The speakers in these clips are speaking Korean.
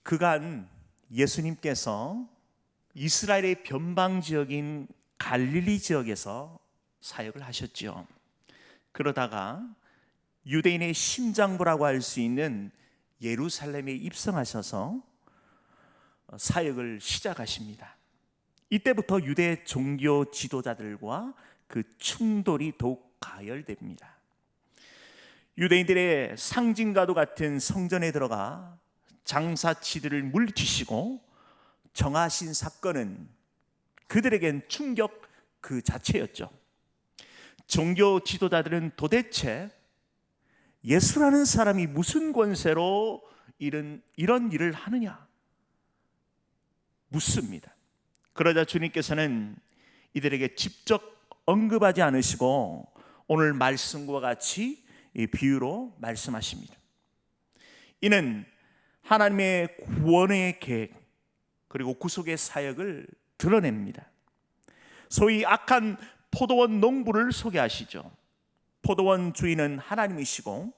그간 예수님께서 이스라엘의 변방 지역인 갈릴리 지역에서 사역을 하셨죠. 그러다가 유대인의 심장부라고 할 수 있는 예루살렘에 입성하셔서 사역을 시작하십니다. 이때부터 유대 종교 지도자들과 그 충돌이 더욱 가열됩니다. 유대인들의 상징과도 같은 성전에 들어가 장사치들을 물리치시고 정하신 사건은 그들에겐 충격 그 자체였죠. 종교 지도자들은 도대체 예수라는 사람이 무슨 권세로 이런 일을 하느냐 묻습니다. 그러자 주님께서는 이들에게 직접 언급하지 않으시고 오늘 말씀과 같이 이 비유로 말씀하십니다. 이는 하나님의 구원의 계획 그리고 구속의 사역을 드러냅니다. 소위 악한 포도원 농부를 소개하시죠. 포도원 주인은 하나님이시고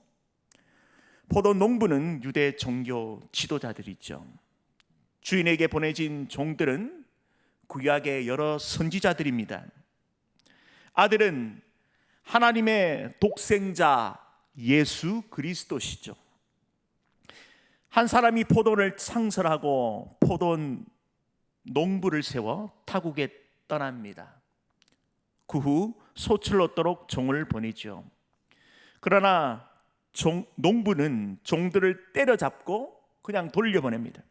포도 농부는 유대 종교 지도자들이죠. 주인에게 보내진 종들은 구약의 여러 선지자들입니다. 아들은 하나님의 독생자 예수 그리스도시죠. 한 사람이 포도원을 창설하고 포도원 농부를 세워 타국에 떠납니다. 그 후 소출을 얻도록 종을 보내죠. 그러나 농부는 종들을 때려잡고 그냥 돌려보냅니다.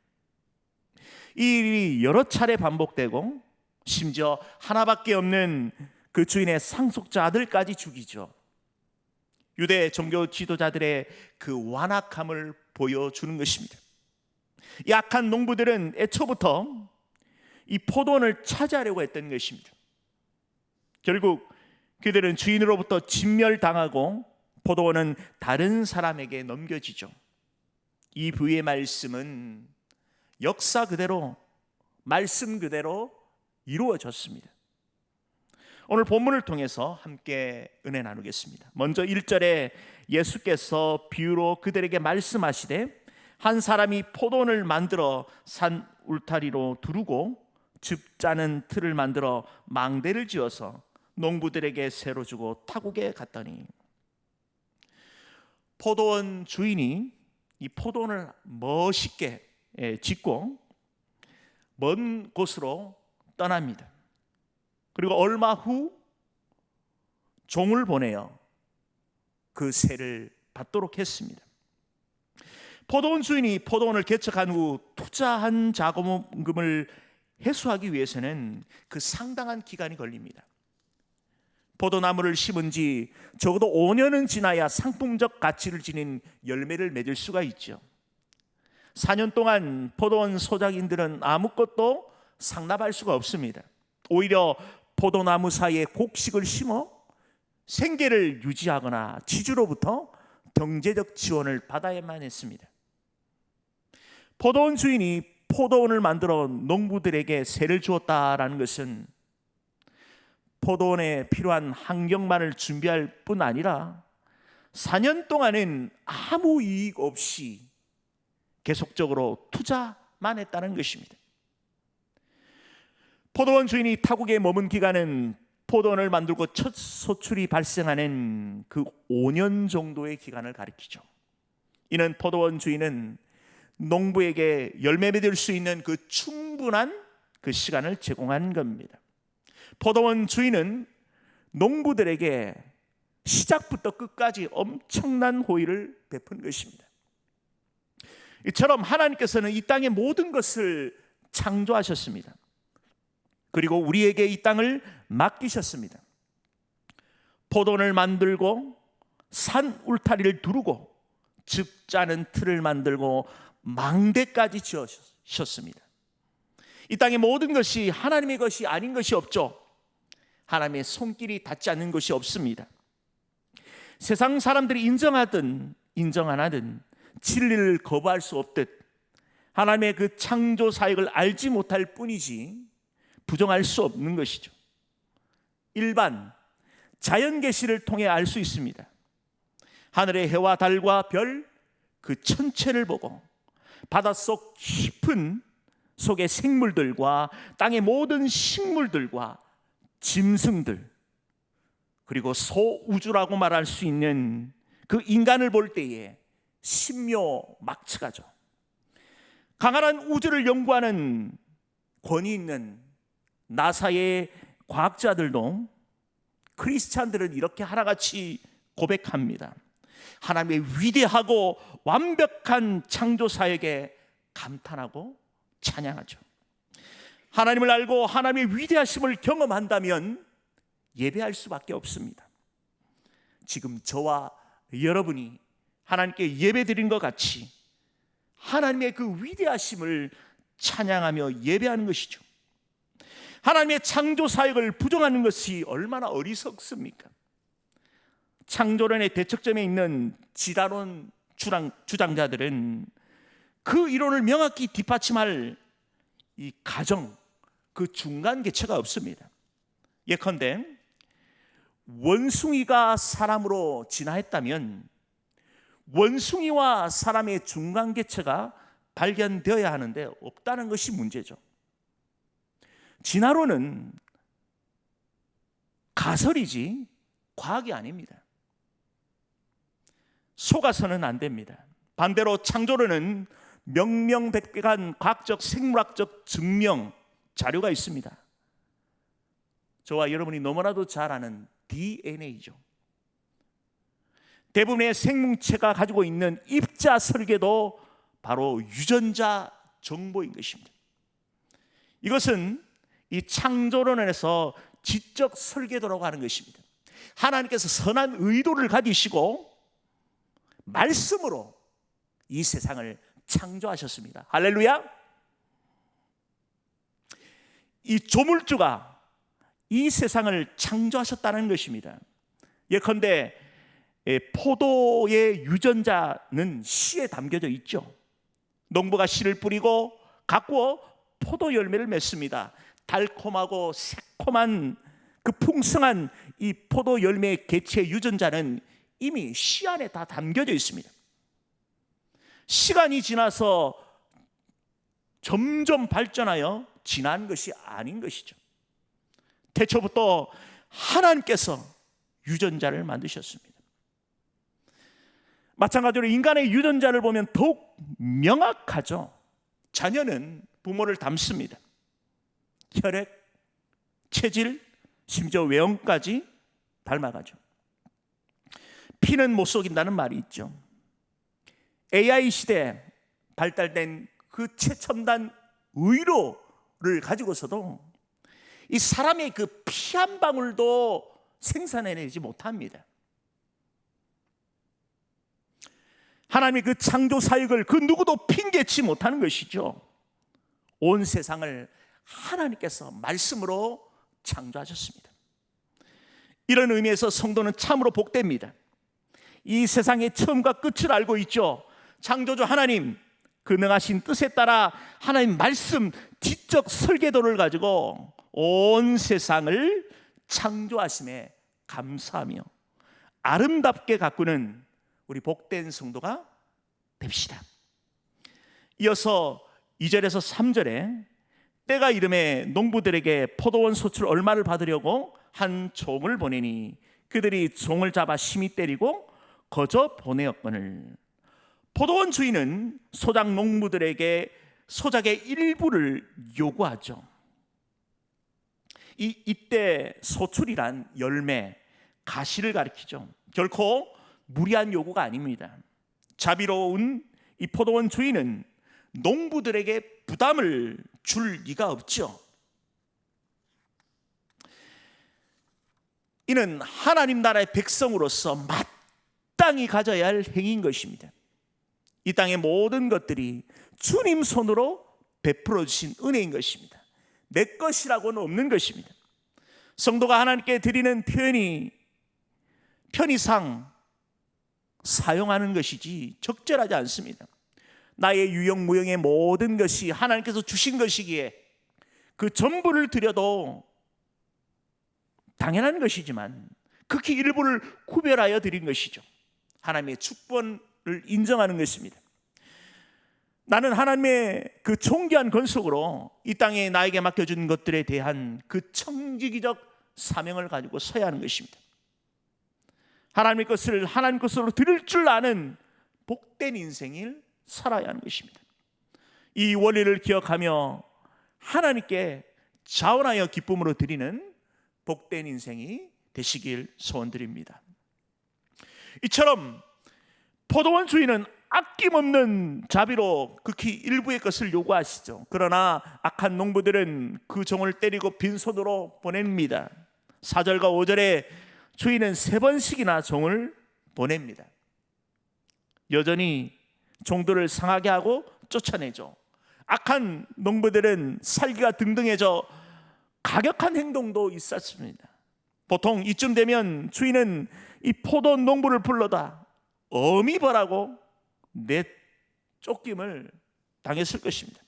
이 일이 여러 차례 반복되고 심지어 하나밖에 없는 그 주인의 상속자 아들까지 죽이죠. 유대 종교 지도자들의 그 완악함을 보여주는 것입니다. 이 악한 농부들은 애초부터 이 포도원을 차지하려고 했던 것입니다. 결국 그들은 주인으로부터 진멸당하고 포도원은 다른 사람에게 넘겨지죠. 이 부의 말씀은 역사 그대로 말씀 그대로 이루어졌습니다. 오늘 본문을 통해서 함께 은혜 나누겠습니다. 먼저 1절에 예수께서 비유로 그들에게 말씀하시되 한 사람이 포도원을 만들어 산 울타리로 두르고 즙 짜는 틀을 만들어 망대를 지어서 농부들에게 새로 주고 타국에 갔더니, 포도원 주인이 이 포도원을 멋있게 짓고 먼 곳으로 떠납니다. 그리고 얼마 후 종을 보내어 그 세를 받도록 했습니다. 포도원 주인이 포도원을 개척한 후 투자한 자금을 회수하기 위해서는 그 상당한 기간이 걸립니다. 포도나무를 심은 지 적어도 5년은 지나야 상품적 가치를 지닌 열매를 맺을 수가 있죠. 4년 동안 포도원 소작인들은 아무것도 상납할 수가 없습니다. 오히려 포도나무 사이에 곡식을 심어 생계를 유지하거나 지주로부터 경제적 지원을 받아야만 했습니다. 포도원 주인이 포도원을 만들어 농부들에게 세를 주었다라는 것은 포도원에 필요한 환경만을 준비할 뿐 아니라 4년 동안은 아무 이익 없이 계속적으로 투자만 했다는 것입니다. 포도원 주인이 타국에 머문 기간은 포도원을 만들고 첫 소출이 발생하는 그 5년 정도의 기간을 가리키죠. 이는 포도원 주인은 농부에게 열매 맺을 수 있는 그 충분한 그 시간을 제공한 겁니다. 포도원 주인은 농부들에게 시작부터 끝까지 엄청난 호의를 베푼 것입니다. 이처럼 하나님께서는 이 땅의 모든 것을 창조하셨습니다. 그리고 우리에게 이 땅을 맡기셨습니다. 포도원을 만들고 산 울타리를 두르고 즙 짜는 틀을 만들고 망대까지 지으셨습니다. 이 땅의 모든 것이 하나님의 것이 아닌 것이 없죠. 하나님의 손길이 닿지 않는 것이 없습니다. 세상 사람들이 인정하든 인정 안 하든 진리를 거부할 수 없듯 하나님의 그 창조 사역을 알지 못할 뿐이지 부정할 수 없는 것이죠. 일반 자연 계시를 통해 알 수 있습니다. 하늘의 해와 달과 별 그 천체를 보고 바닷속 깊은 속의 생물들과 땅의 모든 식물들과 짐승들, 그리고 소우주라고 말할 수 있는 그 인간을 볼 때에 신묘막측하죠. 강한 우주를 연구하는 권위 있는 나사의 과학자들도 크리스찬들은 이렇게 하나같이 고백합니다. 하나님의 위대하고 완벽한 창조 사역에 감탄하고 찬양하죠. 하나님을 알고 하나님의 위대하심을 경험한다면 예배할 수밖에 없습니다. 지금 저와 여러분이 하나님께 예배드린 것 같이 하나님의 그 위대하심을 찬양하며 예배하는 것이죠. 하나님의 창조 사역을 부정하는 것이 얼마나 어리석습니까? 창조론의 대척점에 있는 지다론 주장자들은 그 이론을 명확히 뒷받침할 이 가정, 그 중간 개체가 없습니다. 예컨대 원숭이가 사람으로 진화했다면 원숭이와 사람의 중간 개체가 발견되어야 하는데 없다는 것이 문제죠. 진화론은 가설이지 과학이 아닙니다. 속아서는 안 됩니다. 반대로 창조론은 명명백백한 과학적 생물학적 증명 자료가 있습니다. 저와 여러분이 너무나도 잘 아는 DNA죠. 대부분의 생명체가 가지고 있는 입자 설계도 바로 유전자 정보인 것입니다. 이것은 이 창조론에서 지적 설계도라고 하는 것입니다. 하나님께서 선한 의도를 가지시고 말씀으로 이 세상을 창조하셨습니다. 할렐루야. 이 조물주가 이 세상을 창조하셨다는 것입니다. 예컨대 포도의 유전자는 씨에 담겨져 있죠. 농부가 씨를 뿌리고 가꾸어 포도 열매를 맺습니다. 달콤하고 새콤한 그 풍성한 이 포도 열매의 개체 유전자는 이미 씨 안에 다 담겨져 있습니다. 시간이 지나서 점점 발전하여 진한 것이 아닌 것이죠. 태초부터 하나님께서 유전자를 만드셨습니다. 마찬가지로 인간의 유전자를 보면 더욱 명확하죠. 자녀는 부모를 닮습니다. 혈액, 체질, 심지어 외형까지 닮아가죠. 피는 못 속인다는 말이 있죠. AI 시대에 발달된 그 최첨단 의료를 가지고서도 이 사람의 그 피 한 방울도 생산해내지 못합니다. 하나님의 그 창조 사역을 그 누구도 핑계치 못하는 것이죠. 온 세상을 하나님께서 말씀으로 창조하셨습니다. 이런 의미에서 성도는 참으로 복됩니다. 이 세상의 처음과 끝을 알고 있죠. 창조주 하나님 그 능하신 뜻에 따라 하나님 말씀 지적 설계도를 가지고 온 세상을 창조하심에 감사하며 아름답게 가꾸는 우리 복된 성도가 됩시다. 이어서 2절에서 3절에 때가 이름에 농부들에게 포도원 소출 얼마를 받으려고 한 종을 보내니 그들이 종을 잡아 심히 때리고 거저 보내었거늘 포도원 주인은 소작 농부들에게 소작의 일부를 요구하죠. 이때 소출이란 열매, 가시를 가리키죠. 결코 무리한 요구가 아닙니다. 자비로운 이 포도원 주인은 농부들에게 부담을 줄 리가 없죠. 이는 하나님 나라의 백성으로서 마땅히 가져야 할 행위인 것입니다. 이 땅의 모든 것들이 주님 손으로 베풀어 주신 은혜인 것입니다. 내 것이라고는 없는 것입니다. 성도가 하나님께 드리는 편의상 사용하는 것이지 적절하지 않습니다. 나의 유용무용의 모든 것이 하나님께서 주신 것이기에 그 전부를 드려도 당연한 것이지만 극히 일부를 구별하여 드린 것이죠. 하나님의 축복을 인정하는 것입니다. 나는 하나님의 그 존귀한 권속으로 이 땅에 나에게 맡겨준 것들에 대한 그 청지기적 사명을 가지고 서야 하는 것입니다. 하나님의 것을 하나님 것으로 드릴 줄 아는 복된 인생을 살아야 하는 것입니다. 이 원리를 기억하며 하나님께 자원하여 기쁨으로 드리는 복된 인생이 되시길 소원드립니다. 이처럼 포도원 주인은 아낌없는 자비로 극히 일부의 것을 요구하시죠. 그러나 악한 농부들은 그 종을 때리고 빈손으로 보냅니다. 4절과 5절에 주인은 3번씩이나 종을 보냅니다. 여전히 종들을 상하게 하고 쫓아내죠. 악한 농부들은 살기가 등등해져 가격한 행동도 있었습니다. 보통 이쯤 되면 주인은 이 포도 농부를 불러다 엄히 벌하고 내쫓김을 당했을 것입니다.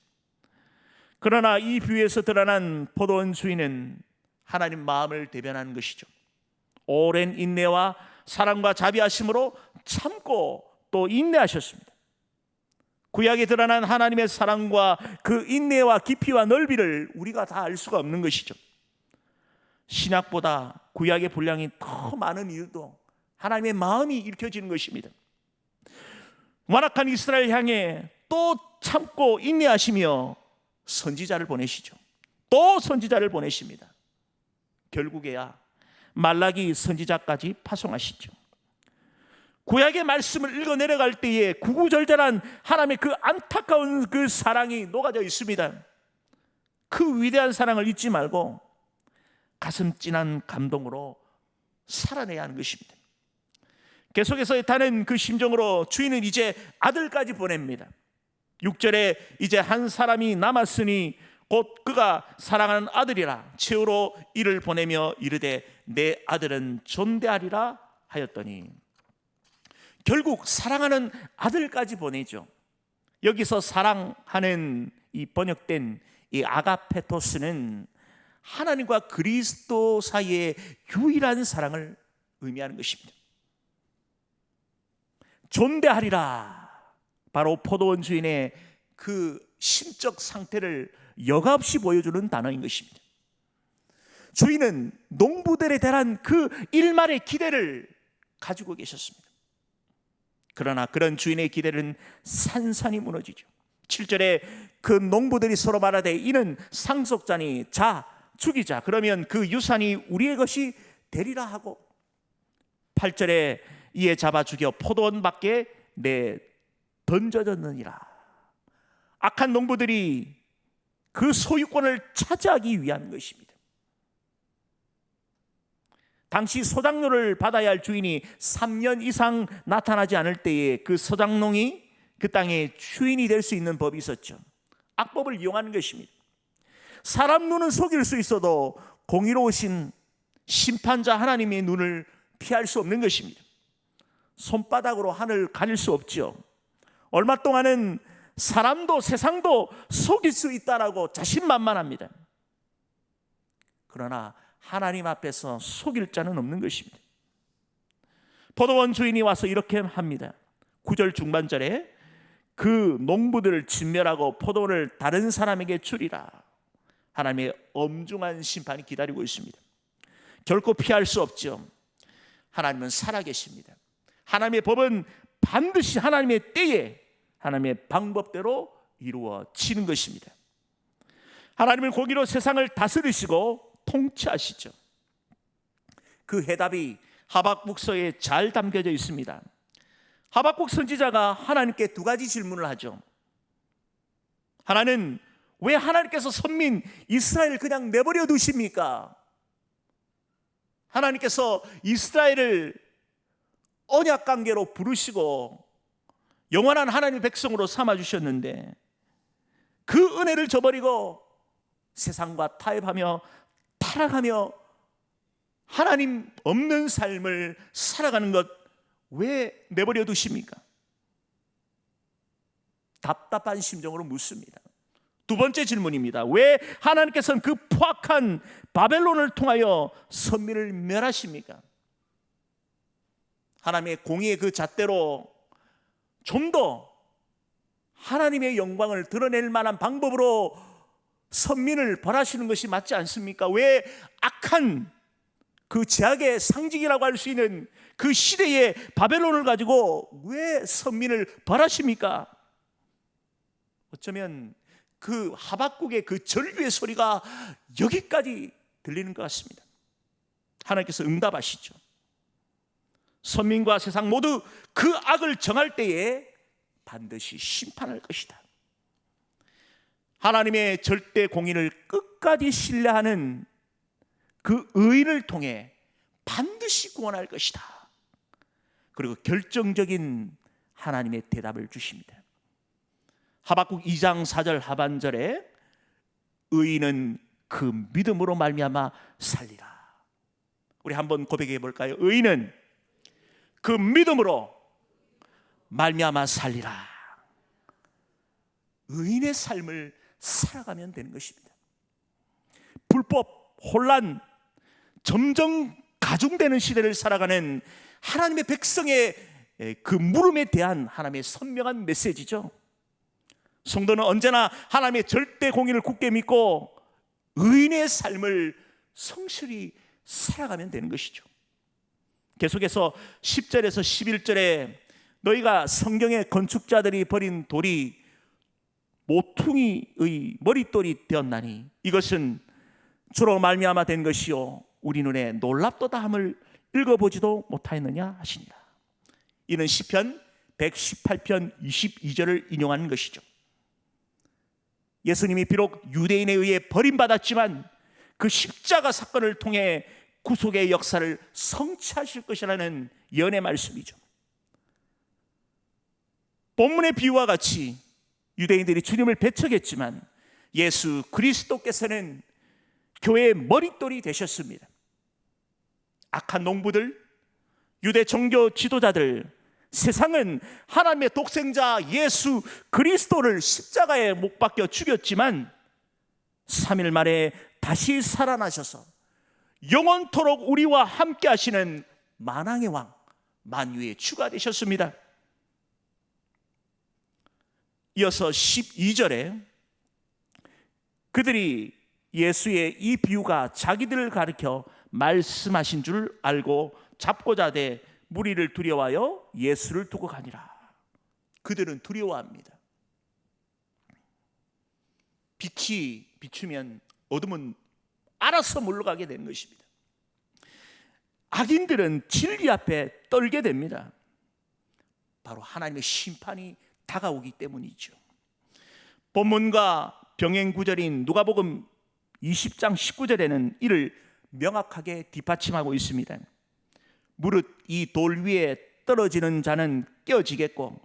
그러나 이 비유에서 드러난 포도원 주인은 하나님 마음을 대변하는 것이죠. 오랜 인내와 사랑과 자비하심으로 참고 또 인내하셨습니다. 구약에 드러난 하나님의 사랑과 그 인내와 깊이와 넓이를 우리가 다 알 수가 없는 것이죠. 신약보다 구약의 분량이 더 많은 이유도 하나님의 마음이 읽혀지는 것입니다. 완악한 이스라엘 향해 또 참고 인내하시며 선지자를 보내시죠. 또 선지자를 보내십니다. 결국에야 말라기 선지자까지 파송하시죠. 구약의 말씀을 읽어 내려갈 때에 구구절절한 하나님의 그 안타까운 그 사랑이 녹아져 있습니다. 그 위대한 사랑을 잊지 말고 가슴 찐한 감동으로 살아내야 하는 것입니다. 계속해서 애타는 그 심정으로 주인은 이제 아들까지 보냅니다. 6절에 이제 한 사람이 남았으니 곧 그가 사랑하는 아들이라 최후로 이를 보내며 이르되 내 아들은 존대하리라 하였더니, 결국 사랑하는 아들까지 보내죠. 여기서 사랑하는 이 번역된 이 아가페토스는 하나님과 그리스도 사이의 유일한 사랑을 의미하는 것입니다. 존대하리라, 바로 포도원 주인의 그 심적 상태를 여과없이 보여주는 단어인 것입니다. 주인은 농부들에 대한 그 일말의 기대를 가지고 계셨습니다. 그러나 그런 주인의 기대는 산산이 무너지죠. 7절에 그 농부들이 서로 말하되 이는 상속자니 자 죽이자, 그러면 그 유산이 우리의 것이 되리라 하고, 8절에 이에 잡아 죽여 포도원 밖에 내 던져졌느니라. 악한 농부들이 그 소유권을 차지하기 위한 것입니다. 당시 소작농을 받아야 할 주인이 3년 이상 나타나지 않을 때에 그 소작농이 그 땅의 주인이 될 수 있는 법이 있었죠. 악법을 이용하는 것입니다. 사람 눈은 속일 수 있어도 공의로우신 심판자 하나님의 눈을 피할 수 없는 것입니다. 손바닥으로 하늘 가릴 수 없죠. 얼마 동안은 사람도 세상도 속일 수 있다라고 자신만만합니다. 그러나 하나님 앞에서 속일 자는 없는 것입니다. 포도원 주인이 와서 이렇게 합니다. 9절 중반절에 그 농부들을 진멸하고 포도원을 다른 사람에게 주리라. 하나님의 엄중한 심판이 기다리고 있습니다. 결코 피할 수 없죠. 하나님은 살아계십니다. 하나님의 법은 반드시 하나님의 때에 하나님의 방법대로 이루어지는 것입니다. 하나님은 공의로 세상을 다스리시고 통치하시죠. 그 해답이 하박국서에 잘 담겨져 있습니다. 하박국 선지자가 하나님께 2가지 질문을 하죠. 하나는 왜 하나님께서 선민 이스라엘을 그냥 내버려 두십니까? 하나님께서 이스라엘을 언약 관계로 부르시고 영원한 하나님의 백성으로 삼아주셨는데 그 은혜를 저버리고 세상과 타협하며 타락하며 하나님 없는 삶을 살아가는 것 왜 내버려 두십니까? 답답한 심정으로 묻습니다. 2번째 질문입니다. 왜 하나님께서는 그 포악한 바벨론을 통하여 선민을 멸하십니까? 하나님의 공의의 그 잣대로 좀 더 하나님의 영광을 드러낼 만한 방법으로 선민을 벌하시는 것이 맞지 않습니까? 왜 악한 그 제약의 상징이라고 할 수 있는 그 시대의 바벨론을 가지고 왜 선민을 벌하십니까? 어쩌면 그 하박국의 그 절규의 소리가 여기까지 들리는 것 같습니다. 하나님께서 응답하시죠. 선민과 세상 모두 그 악을 정할 때에 반드시 심판할 것이다. 하나님의 절대 공의를 끝까지 신뢰하는 그 의인을 통해 반드시 구원할 것이다. 그리고 결정적인 하나님의 대답을 주십니다. 하박국 2장 4절 하반절에 의인은 그 믿음으로 말미암아 살리라. 우리 한번 고백해 볼까요? 의인은 그 믿음으로 말미암아 살리라. 의인의 삶을 살아가면 되는 것입니다. 불법, 혼란, 점점 가중되는 시대를 살아가는 하나님의 백성의 그 물음에 대한 하나님의 선명한 메시지죠. 성도는 언제나 하나님의 절대 공의를 굳게 믿고 의인의 삶을 성실히 살아가면 되는 것이죠. 계속해서 10절에서 11절에 너희가 성경의 건축자들이 버린 돌이 모퉁이의 머릿돌이 되었나니 이것은 주로 말미암아 된 것이요 우리 눈에 놀랍도다 함을 읽어보지도 못하였느냐 하시니라. 이는 시편 118편 22절을 인용하는 것이죠. 예수님이 비록 유대인에 의해 버림받았지만 그 십자가 사건을 통해 구속의 역사를 성취하실 것이라는 예언의 말씀이죠. 본문의 비유와 같이 유대인들이 주님을 배척했지만 예수 그리스도께서는 교회의 머릿돌이 되셨습니다. 악한 농부들, 유대 종교 지도자들, 세상은 하나님의 독생자 예수 그리스도를 십자가에 못 박혀 죽였지만 3일 만에 다시 살아나셔서 영원토록 우리와 함께 하시는 만왕의 왕, 만유의 주가 되셨습니다. 이어서 12절에 그들이 예수의 이 비유가 자기들을 가리켜 말씀하신 줄 알고 잡고자 하되 무리를 두려워하여 예수를 두고 가니라. 그들은 두려워합니다. 빛이 비추면 어둠은 알아서 물러가게 되는 것입니다. 악인들은 진리 앞에 떨게 됩니다. 바로 하나님의 심판이 다가오기 때문이죠. 본문과 병행 구절인 누가복음 20장 19절에는 이를 명확하게 뒷받침하고 있습니다. 무릇 이 돌 위에 떨어지는 자는 깨어지겠고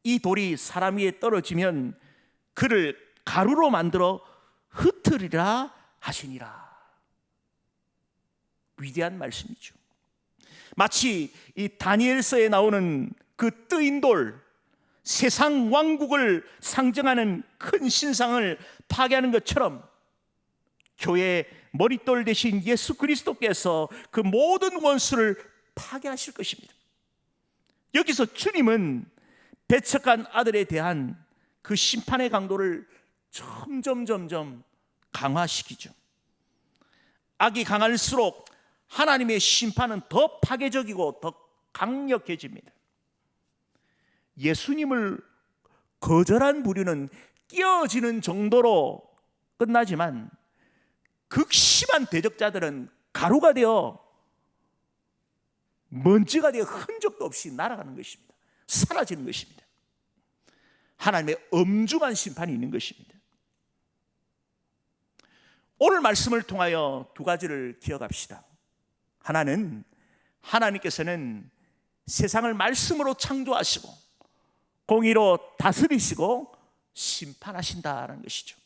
이 돌이 사람 위에 떨어지면 그를 가루로 만들어 흩으리라 하시니라. 위대한 말씀이죠. 마치 이 다니엘서에 나오는 그 뜨인 돌, 세상 왕국을 상징하는 큰 신상을 파괴하는 것처럼 교회의 머릿돌 대신 예수 그리스도께서 그 모든 원수를 파괴하실 것입니다. 여기서 주님은 배척한 아들에 대한 그 심판의 강도를 점점 강화시키죠. 악이 강할수록 하나님의 심판은 더 파괴적이고 더 강력해집니다. 예수님을 거절한 부류는 깨어지는 정도로 끝나지만 극심한 대적자들은 가루가 되어 먼지가 되어 흔적도 없이 날아가는 것입니다. 사라지는 것입니다. 하나님의 엄중한 심판이 있는 것입니다. 오늘 말씀을 통하여 두 가지를 기억합시다. 하나는 하나님께서는 세상을 말씀으로 창조하시고 공의로 다스리시고 심판하신다는 것이죠.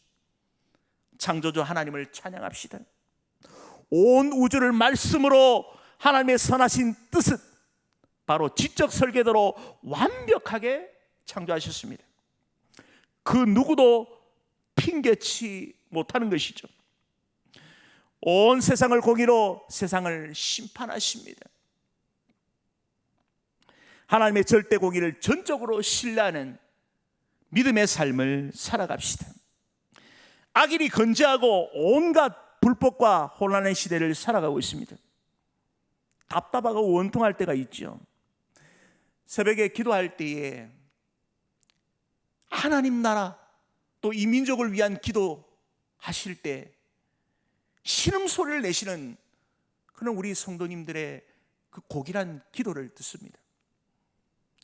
창조주 하나님을 찬양합시다. 온 우주를 말씀으로 하나님의 선하신 뜻은 바로 지적 설계대로 완벽하게 창조하셨습니다. 그 누구도 핑계치 못하는 것이죠. 온 세상을 공의로 세상을 심판하십니다. 하나님의 절대 공의를 전적으로 신뢰하는 믿음의 삶을 살아갑시다. 악인이 건재하고 온갖 불법과 혼란의 시대를 살아가고 있습니다. 답답하고 원통할 때가 있죠. 새벽에 기도할 때에 하나님 나라 또 이 민족을 위한 기도하실 때 신음소리를 내시는 그런 우리 성도님들의 그 고귀한 기도를 듣습니다.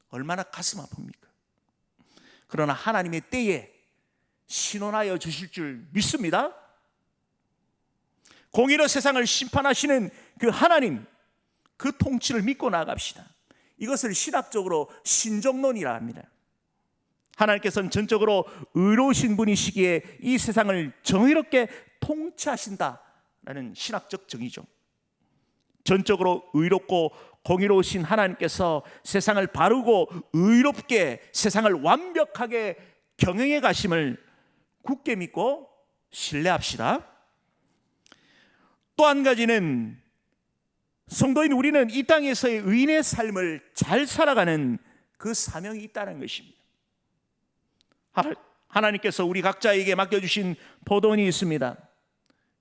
얼마나 가슴 아픕니까? 그러나 하나님의 때에 신원하여 주실 줄 믿습니다. 공의로 세상을 심판하시는 그 하나님, 그 통치를 믿고 나아갑시다. 이것을 신학적으로 신정론이라 합니다. 하나님께서는 전적으로 의로우신 분이시기에 이 세상을 정의롭게 통치하신다라는 신학적 정의죠. 전적으로 의롭고 공의로우신 하나님께서 세상을 바르고 의롭게 세상을 완벽하게 경영해 가심을 굳게 믿고 신뢰합시다. 또 한 가지는 성도인 우리는 이 땅에서의 의인의 삶을 잘 살아가는 그 사명이 있다는 것입니다. 하나님께서 우리 각자에게 맡겨주신 포도원이 있습니다.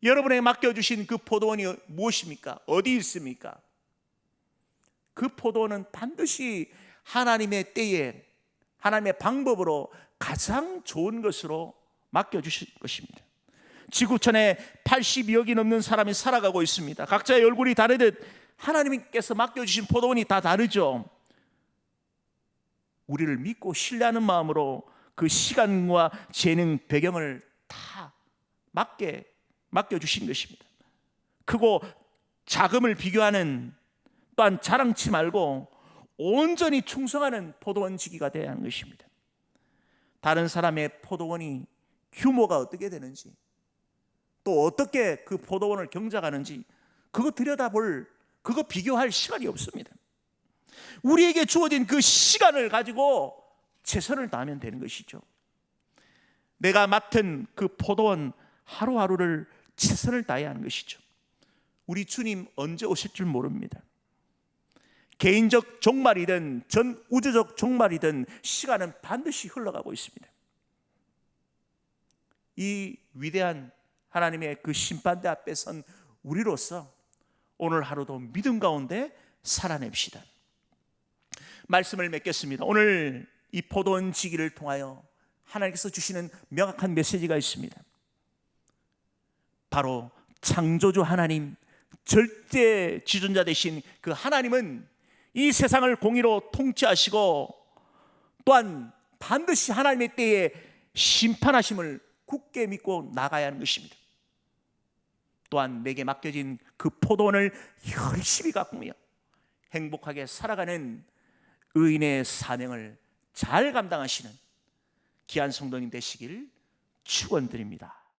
여러분에게 맡겨주신 그 포도원이 무엇입니까? 어디 있습니까? 그 포도원은 반드시 하나님의 때에 하나님의 방법으로 가장 좋은 것으로 맡겨주실 것입니다. 지구촌에 82억이 넘는 사람이 살아가고 있습니다. 각자의 얼굴이 다르듯 하나님께서 맡겨주신 포도원이 다 다르죠. 우리를 믿고 신뢰하는 마음으로 그 시간과 재능, 배경을 다 맡겨주신 것입니다. 크고 작음을 비교하는, 또한 자랑치 말고 온전히 충성하는 포도원지기가 되어야 하는 것입니다. 다른 사람의 포도원이 규모가 어떻게 되는지, 또 어떻게 그 포도원을 경작하는지 그거 들여다볼, 그거 비교할 시간이 없습니다. 우리에게 주어진 그 시간을 가지고 최선을 다하면 되는 것이죠. 내가 맡은 그 포도원 하루하루를 최선을 다해야 하는 것이죠. 우리 주님 언제 오실 줄 모릅니다. 개인적 종말이든 전 우주적 종말이든 시간은 반드시 흘러가고 있습니다. 이 위대한 하나님의 그 심판대 앞에 선 우리로서 오늘 하루도 믿음 가운데 살아냅시다. 말씀을 맺겠습니다. 오늘 이 포도원 지기를 통하여 하나님께서 주시는 명확한 메시지가 있습니다. 바로 창조주 하나님, 절대 지존자 되신 그 하나님은 이 세상을 공의로 통치하시고 또한 반드시 하나님의 때에 심판하심을 굳게 믿고 나가야 하는 것입니다. 또한 내게 맡겨진 그 포도원을 열심히 가꾸며 행복하게 살아가는 의인의 사명을 잘 감당하시는 귀한 성도님 되시길 축원드립니다.